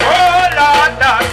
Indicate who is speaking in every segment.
Speaker 1: Oh, Lord,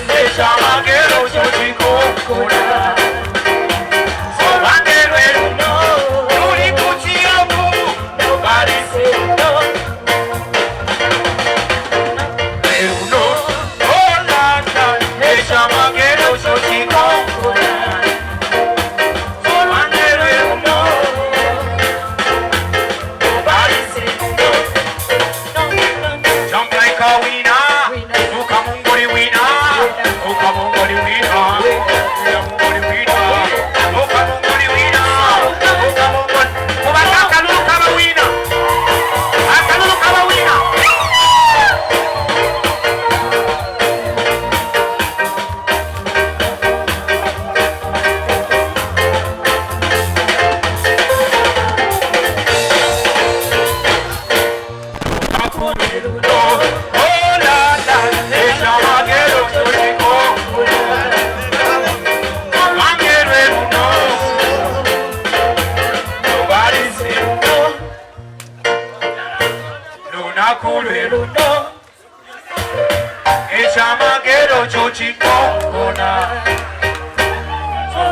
Speaker 1: chuchikona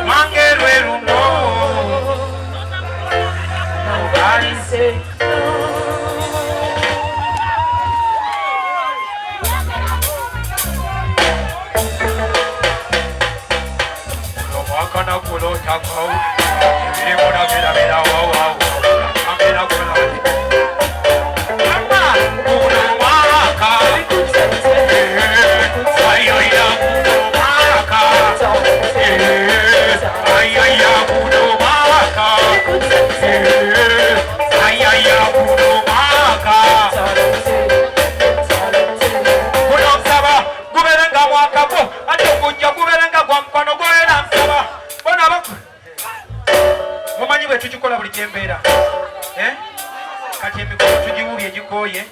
Speaker 1: Mangelwe rumo Nobody say no Wakana kulo takau Ini muna beda beda wow wow Amena kulo Mama kulo maka Ayaya kulo maka Ayaya kulo maka Ayaya kulo maka Kulo saba Guberenga mwakapo Ati kunja guberenga kwa mkwano goela msaba Bona baku Mumanyi bwe tukikola buli kyembeera kati emikono tugiwubye gikooye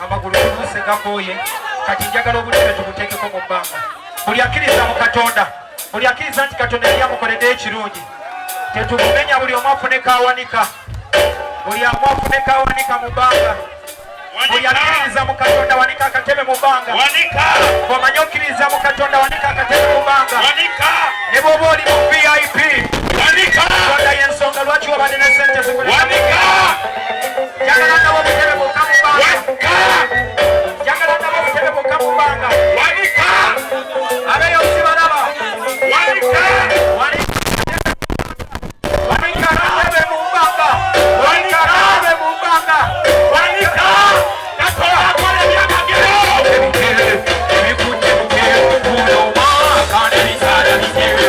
Speaker 1: amagulu tubuse gakooye kati njagala obulebe tubuteekeko mu bbanga buli akkiriza mu Katonda buli akkiriza nti Katonda yali amukoledde ekirungi tetubumenya buli omu afuneko awanika buli amu afuneko awanika mu bbanga buli akkiriza mu Katonda wanika akatebe mu bbanga bw'omanyi okkiriza mu Katonda wanika akatebe mu bbanga ne bw'oba oli mu VIP Katonda y'ensonga lwaki wabadde ne ssente zikuleka njagala nabo obutebe bwokka mu bbanga njagala nabo obutebe bwokka mu bbanga abeeyo sibalaba wanika nabe mu bbanga wanika nabe mu bbanga wanika Katonda akola ebyamagero ebikujje buno mwaka n'ebisaala bitewe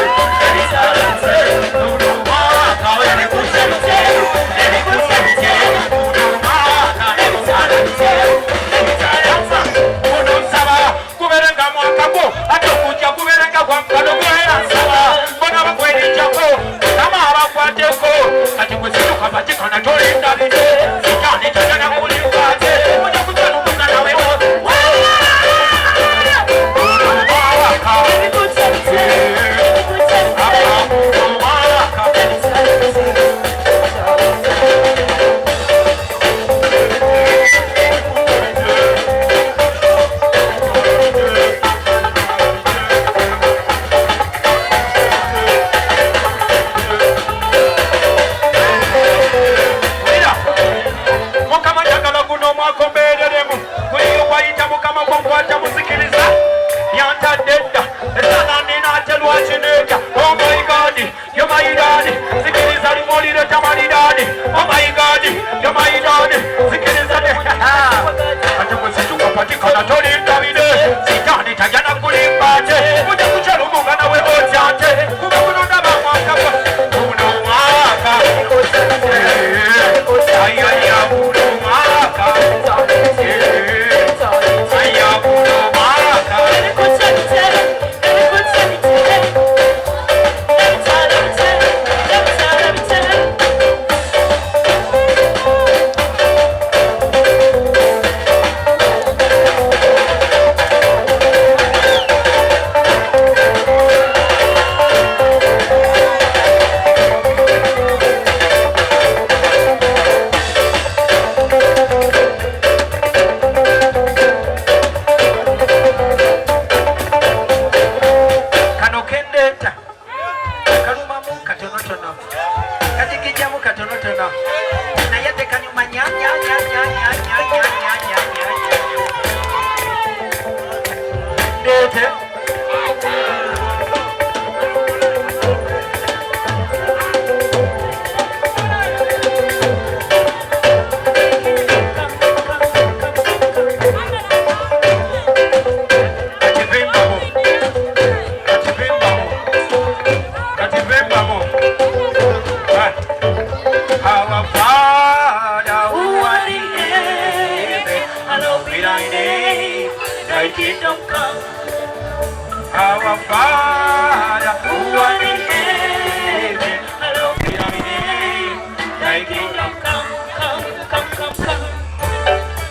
Speaker 1: Our Father who art in heaven, hallowed be thy name. Thy kingdom come, come, come, come, come.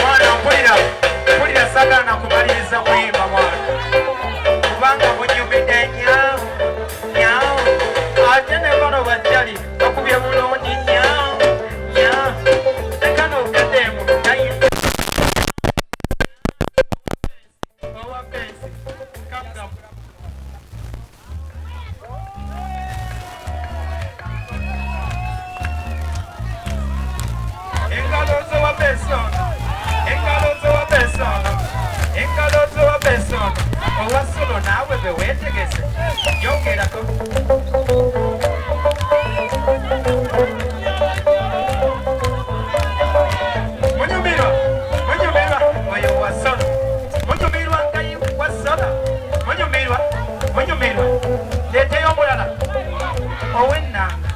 Speaker 1: Mwana mpulira sagana kumaliriza kuyimba mwana kubanga munyumidde nyawo nyawo ate ne bano bajjali bakubye bulungi nyawo nyawo tekano ogaddemu gwe weetegese yogerako munyumirwa oyo wasola munyumirwa ngayi wasola munyumirwa leeteyo omulala owennanga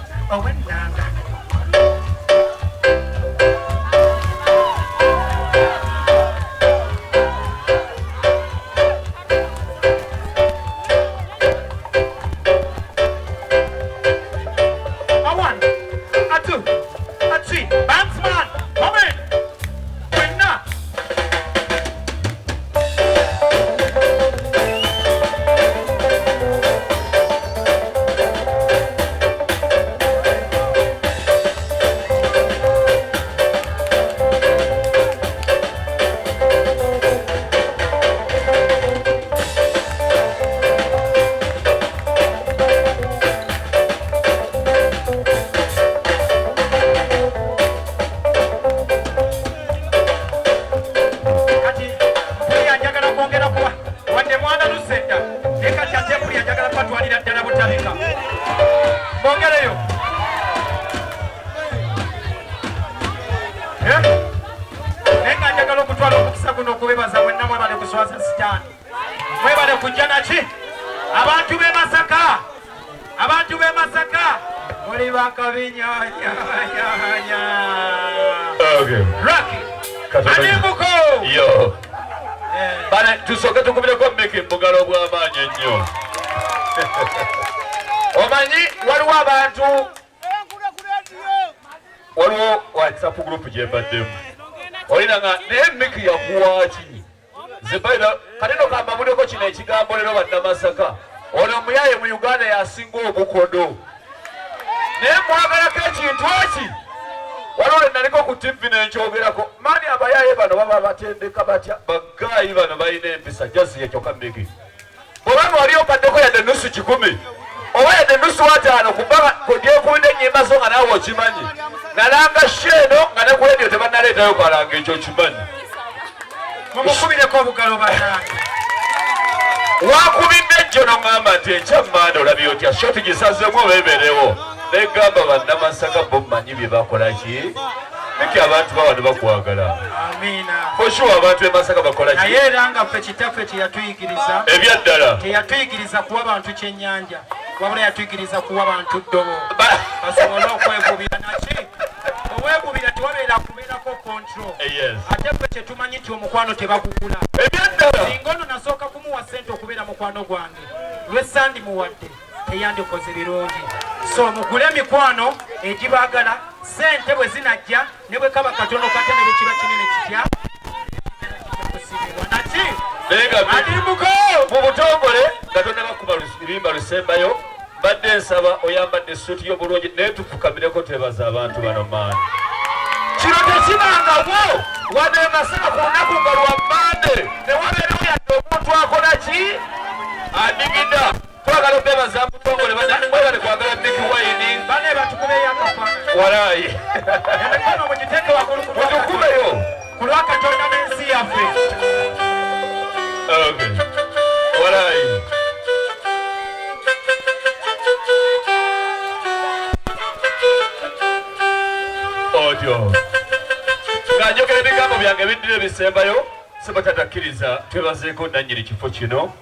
Speaker 1: abantu b'e Masaka muli bakabinyanya Rocky Animuko
Speaker 2: yo bana tusoke tukubireko mmeke mbugalo bw'amaanyi ennyo omanyi waliwo abantu waliwo WhatsApp group gyembaddemu olina nga naye mmeki yakuwaaki zibaira kateno kambabuleko kino ekigambo lero bannamasaka ono omuyaye mu Uganda yasinga obukodo naye mwagalako ekintu eki waliwo naliko ku TV nenkyogerako mani abayaye bano baba batendeka batya bagaayi bano balina empisa jazi ekyoka mmeki bwebanga wali okaddeko yadde nusu 10 oba yadde nusu 5 kubanga kodyekubidde ennyimba zo nga naawe okimanyi nalanga sheeno nga ne ku radio tebannaleetayo kalanga ekyo kimanyi
Speaker 1: mumukubireko obugalo banange
Speaker 2: wakubidde ejjo noŋŋamba nti enkyammaanda olabye otya shoti gisazeemu obeeberewo negamba bannamasaka bo mmanyi bye bakolaki miki abantu bawano bakwagala oshuwa abantu emasaka bakolaki
Speaker 1: naye era nga ffe kitaffe teyatuyigiriza
Speaker 2: ebyaddala
Speaker 1: teyatuyigiriza kuwa bantu kyennyanja wabula yatuyigiriza kuwa bantu ddobo basobole okwegubira naki owegubira tewabeera kubeerako control ate ffe kyetumanyi nti omukwano tebagugula
Speaker 2: ebyaddala
Speaker 1: singa ono nasooka kumuwa ssente okubeera mukwano gwange lwesandimuwadde teyandikoze birungi so mugule emikwano egibaagala ssente bwe zinajja ne bwe kaba katono kate ne bwe kiba kinene kitya kusibirwa naki adimuko
Speaker 2: mu butongole nga tonnabakuba lurimba lusembayo mbadde nsaba oyambadde essuuti y'obulungi naye tufukamireko twebaza abantu bano maani kino tekibangawo wadde Masaka ku lunaku nga lwa Mande ne wabeerawo yadde omuntu akola ki adigida twagala obebaza mutongole mwebale kwagala Mickey Wine
Speaker 1: bane batukubeyo akafaananyi
Speaker 2: walaayi
Speaker 1: emikono mugiteeke waggulu
Speaker 2: mutukubeyo
Speaker 1: ku lwa Katonda n'ensi yaffe
Speaker 2: walaayi otyo nga njogera ebigambo byange biddira ebisembayo sibatatakkiriza twebazeeko nannyini kifo kino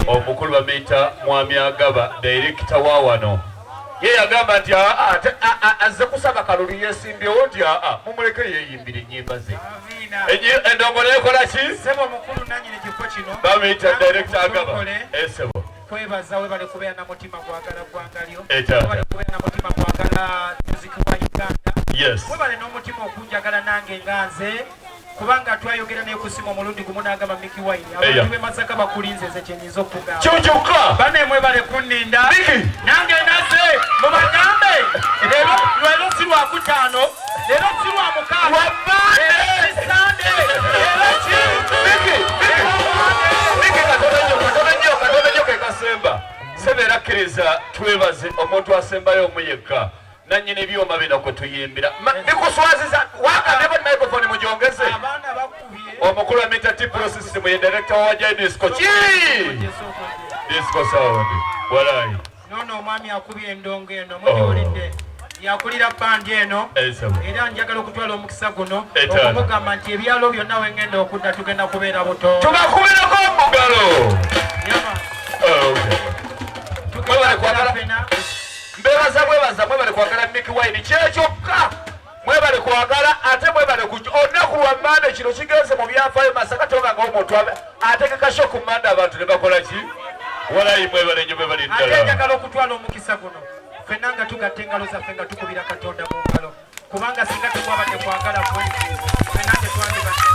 Speaker 2: omukulu bamuyita Mwami Agaba director wa wano ye yagamba nti azze kusaba kalulu yesimbyewo nti mumuleke yeeyimbira ennyimba ze endongo neekola ki bamuyita director Agaba esebo
Speaker 1: kwebaza webale kubeera na mutima gwagala gwangalyo webale kubeera na mutima gwagala muziki wa Uganda webale n'omutima okunjagala nange nga nze kubanga twayogera n'ekusimu omulundi gumu n'agamba Mickey Wine abantu b'e Masaka bakulinze ze kyenyinza okugamba
Speaker 2: kyokyoka
Speaker 1: bane mwebale kunninda nange naze mubagambe lero si lwa kutaano lero si lwa mukaaga lero si Sande lero ki
Speaker 2: Katonda nnyo ke kasemba sebeera akkiriza twebaze omuntu asembayo omuyekka nannyini ebyoma bino kwe tuyimbira bikuswaziza wakandebo microphone mugyongeze omukulu wa Meta T Pro System ye director wa Jaidisco ki disco sound. Walai.
Speaker 1: Nono omwami akubye endongo eno mubiwulidde. Yakulira bandi eno era njagala okutwala omukisa guno okumugamba nti ebyalo byonna wengenda okudda tugenda kubeera buto.
Speaker 2: Tubakubirako omugalo. Mbebaza mwebale kwagala Mickey Wine kyekyokka mwebale kwagala ate mwebale olunaku lwa Mande kino kigenze mu byafaayo Masaka toba ng'omuntu ategeka sho ku Mande abantu ne bakola ki walayi mwebale nnyo mwebale ddala.
Speaker 1: Ate njagala okutwala omukisa guno ffenna nga tugatta engalo zaffe nga tukubira Katonda mu ngalo kubanga singa tekwabadde kwagala kwe ffenna tetwandibadde.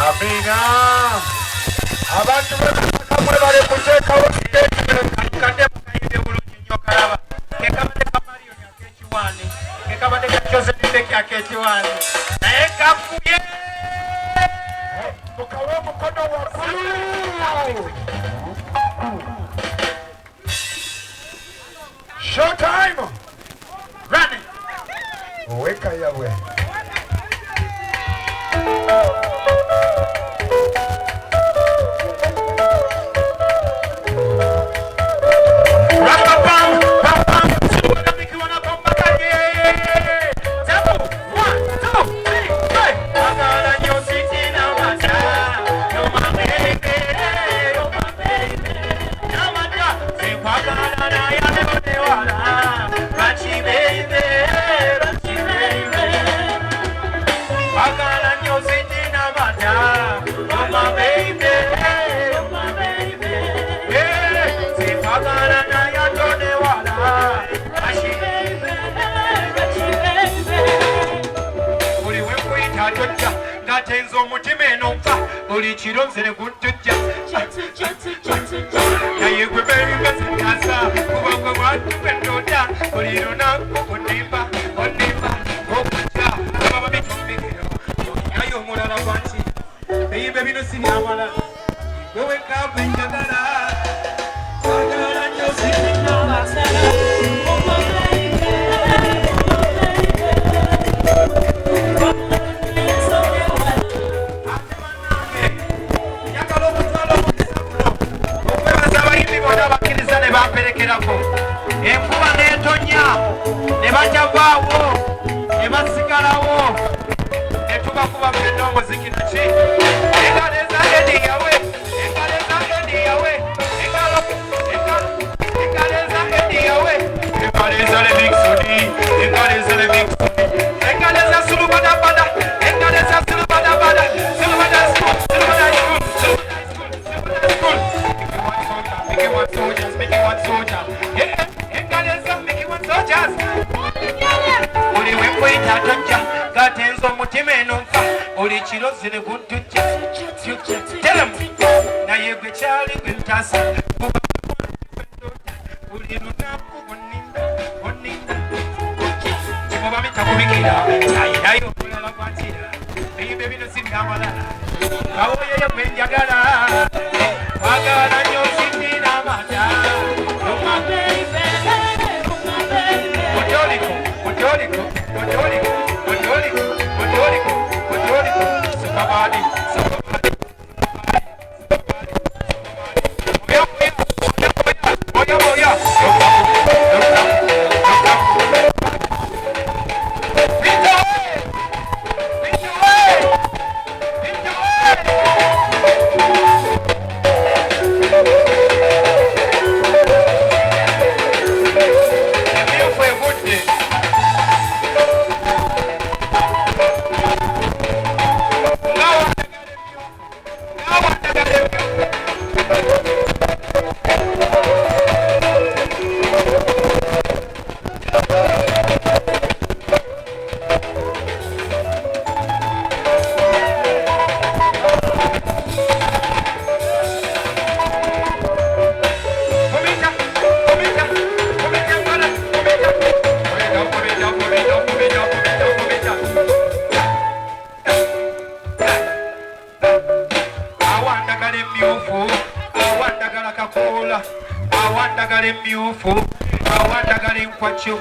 Speaker 2: Amina. Abantu mwebale kuteekawo
Speaker 1: kadde mukayimbe bulungi nnyo kalaba kekabadde ka Marion akekiwaani kekabadde ka Josephine akekiwaani naye kakubye mukawe omukono waggulu.
Speaker 2: Showtime.
Speaker 1: Running.
Speaker 2: Weka yawe.
Speaker 1: Tenzo mutima eno nfa buli kiro nzire guntujja naye gwe beeringa zikasa kubanga bwatupe ndoda buli lunaku onimba okutya ababa bitumbikiro naye omulala bwati beyimbe bino si byamala gwe wekava enjagala agala nnyo zitinobasala. Enkuba n'etonya ne bajavaawo ne basigalawo ne tubakuba ffenna omuzikira ki engalo eza Edi yawe engalo eza Edi yawe engalo eza Edi yawe engalo eza Levingsoni engalo eza Levingsoni engalo eza Sulubadabada engalo eza Sulubadabada Sulubada school Make it one soldiers, make it one soldier. Yeah, make it one soldiers. Uli wekuita tonja, gatenzo mutima enonfa. Uli chilo zile guntuja. Tell them, na yegwe chali gwintasa. Uli lunapu oninda. Chimoba mitakubikira. Chayidayo kulala kwatira. Baby bino singamalala. Kawoye ya kwenjagala. Wagala nyosi. Awandagala emmyufu awandagala enkwacyo